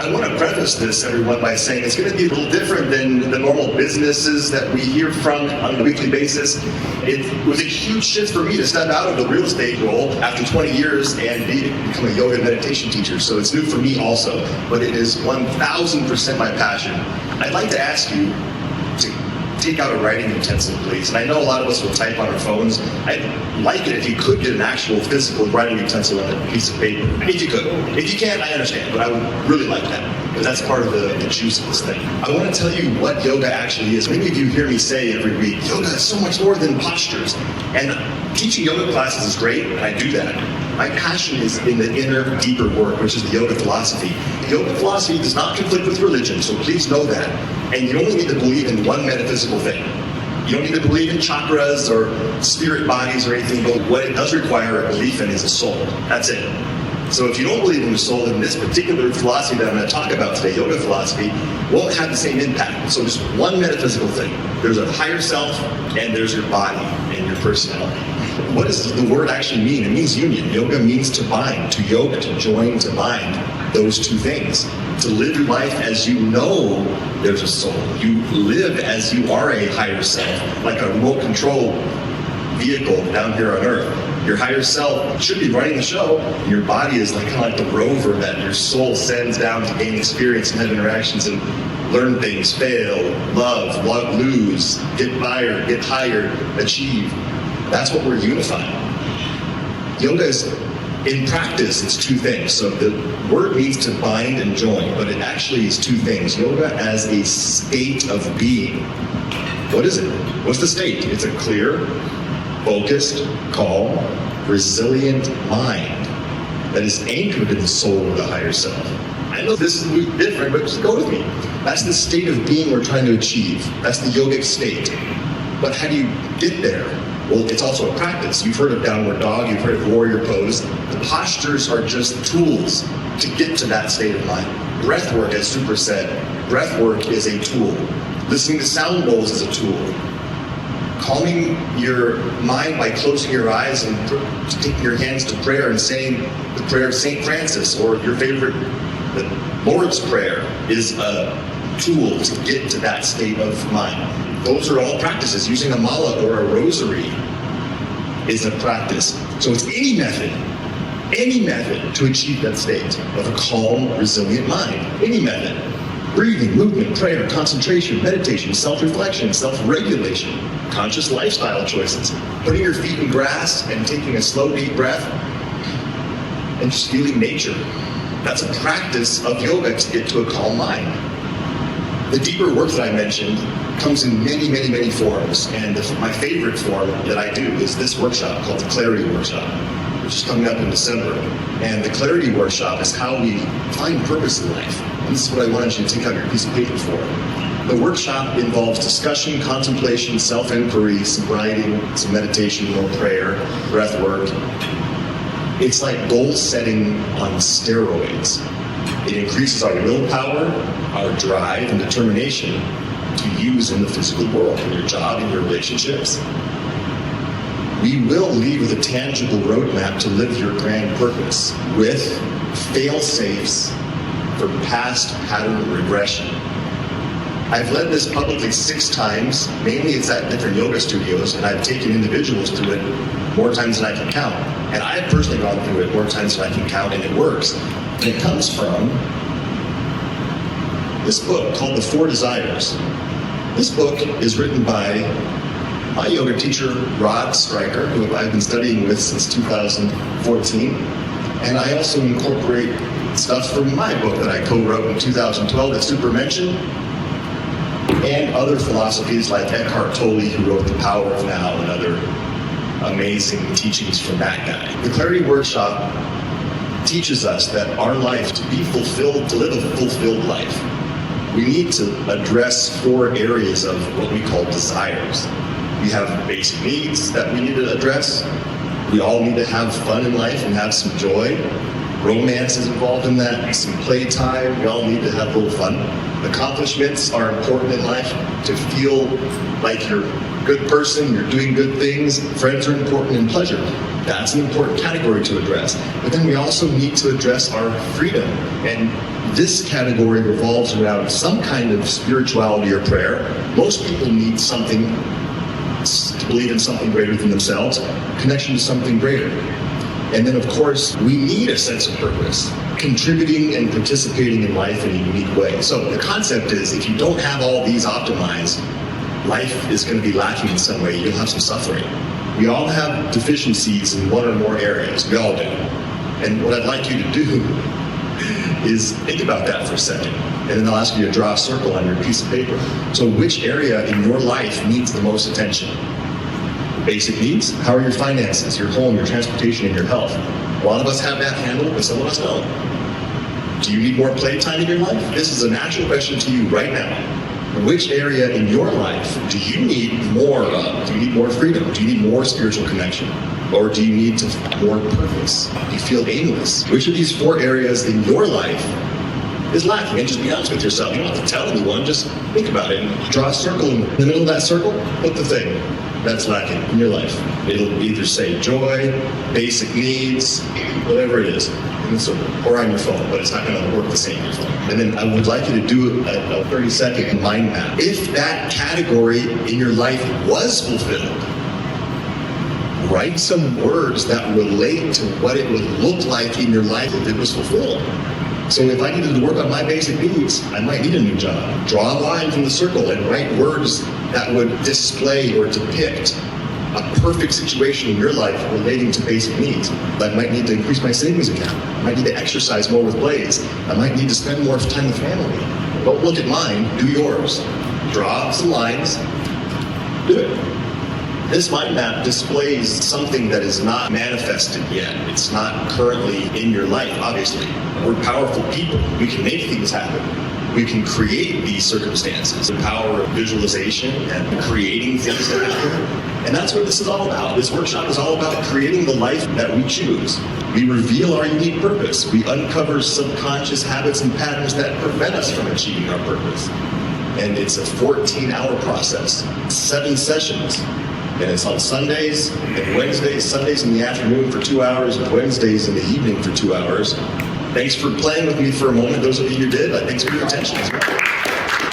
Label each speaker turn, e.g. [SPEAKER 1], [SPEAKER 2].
[SPEAKER 1] I want to preface this, everyone, by saying it's going to be a little different than the normal businesses that we hear from on a weekly basis. It was a huge shift for me to step out of the real estate role after 20 years and become a yoga and meditation teacher. So it's new for me also, but it is 1,000% my passion. I'd like to ask you to take out a writing utensil, please. And I know a lot of us will type on our phones. I'd like it if you could get an actual physical writing utensil on a piece of paper. If you could. If you can't, I understand, but I would really like that, because that's part of the juice of this thing. I want to tell you what yoga actually is. Many of you hear me say every week, yoga is so much more than postures. And teaching yoga classes is great, and I do that. My passion is in the inner, deeper work, which is the yoga philosophy. Yoga philosophy does not conflict with religion, so please know that. And you only need to believe in one metaphysical thing. You don't need to believe in chakras or spirit bodies or anything, but what it does require a belief in is a soul. That's it. So if you don't believe in the soul, then this particular philosophy that I'm going to talk about today, yoga philosophy, won't have the same impact. So just one metaphysical thing. There's a higher self, and there's your body and your personality. What does the word actually mean? It means union. Yoga means to bind, to yoke, to join, to bind. Those two things. To live your life as you know there's a soul. You live as you are a higher self, like a remote control vehicle down here on Earth. Your higher self should be running the show, and your body is like kind of like the rover that your soul sends down to gain experience and have interactions and learn things, fail, love, lose, get higher, achieve. That's what we're unifying. Yoga is, in practice, it's two things. So the word means to bind and join, but it actually is two things. Yoga as a state of being. What is it? What's the state? It's a clear, focused, calm, resilient mind that is anchored in the soul of the higher self. I know this is different, but just go with me. That's the state of being we're trying to achieve. That's the yogic state. But how do you get there? Well, it's also a practice. You've heard of downward dog, you've heard of warrior pose. The postures are just tools to get to that state of mind. Breath work, as Super said, breath work is a tool. Listening to sound bowls is a tool. Calming your mind by closing your eyes and taking your hands to prayer and saying the prayer of St. Francis, or your favorite, the Lord's Prayer, is a tool to get to that state of mind. Those are all practices. Using a mala or a rosary is a practice. So it's any method to achieve that state of a calm, resilient mind. Any method. Breathing, movement, prayer, concentration, meditation, self-reflection, self-regulation, conscious lifestyle choices, putting your feet in grass and taking a slow, deep breath, and just feeling nature. That's a practice of yoga to get to a calm mind. The deeper work that I mentioned comes in many, many, many forms, and my favorite form that I do is this workshop called the Clarity Workshop, which is coming up in December. And the Clarity Workshop is how we find purpose in life. And this is what I wanted you to take out your piece of paper for. The workshop involves discussion, contemplation, self-inquiry, some writing, some meditation, more prayer, breath work. It's like goal setting on steroids. It increases our willpower, our drive, and determination to use in the physical world, in your job, in your relationships. We will leave with a tangible roadmap to live your grand purpose with fail-safes for past pattern regression. I've led this publicly 6 times. Mainly it's at different yoga studios, and I've taken individuals through it more times than I can count. And I've personally gone through it more times than I can count, and it works. And it comes from this book called The 4 Desires. This book is written by my yoga teacher, Rod Stryker, who I've been studying with since 2014. And I also incorporate stuff from my book that I co-wrote in 2012 that Super mentioned, and other philosophies like Eckhart Tolle, who wrote The Power of Now, and other amazing teachings from that guy. The Clarity Workshop teaches us that our life, to be fulfilled, to live a fulfilled life, we need to address 4 areas of what we call desires. We have basic needs that we need to address. We all need to have fun in life and have some joy. Romance is involved in that, some playtime. We all need to have a little fun. Accomplishments are important in life, to feel like you're a good person, you're doing good things. Friends are important, and pleasure. That's an important category to address. But then we also need to address our freedom and This category revolves around some kind of spirituality or prayer. Most people need something to believe in something greater than themselves, connection to something greater. And then, of course, we need a sense of purpose, contributing and participating in life in a unique way. So the concept is, if you don't have all these optimized, life is going to be lacking in some way. You'll have some suffering. We all have deficiencies in one or more areas. We all do. And what I'd like you to do is think about that for a second. And then I'll ask you to draw a circle on your piece of paper. So which area in your life needs the most attention? Basic needs? How are your finances, your home, your transportation, and your health? A lot of us have that handled, but some of us don't. Do you need more playtime in your life? This is a natural question to you right now. Which area in your life do you need more of? Do you need more freedom? Do you need more spiritual connection? Or do you need more purpose? Do you feel aimless? Which of these 4 areas in your life is lacking? And just be honest with yourself. You don't have to tell anyone. Just think about it. And draw a circle. In the middle of that circle, put the thing that's lacking in your life. It'll either say joy, basic needs, whatever it is, in the circle, or on your phone, but it's not going to work the same on your phone. And then I would like you to do a 30-second mind map. If that category in your life was fulfilled, write some words that relate to what it would look like in your life if it was fulfilled. So if I needed to work on my basic needs, I might need a new job. Draw a line from the circle and write words that would display or depict a perfect situation in your life relating to basic needs. I might need to increase my savings account. I might need to exercise more with Blaze. I might need to spend more time with family. Don't look at mine, do yours. Draw some lines, do it. This mind map displays something that is not manifested yet. It's not currently in your life, obviously. We're powerful people. We can make things happen. We can create these circumstances. The power of visualization and creating things to happen. And that's what this is all about. This workshop is all about creating the life that we choose. We reveal our unique purpose. We uncover subconscious habits and patterns that prevent us from achieving our purpose. And it's a 14-hour process, 7 sessions. And it's on Sundays and Wednesdays, Sundays in the afternoon for 2 hours, and Wednesdays in the evening for 2 hours. Thanks for playing with me for a moment. Those of you who did, thanks for your attention as well.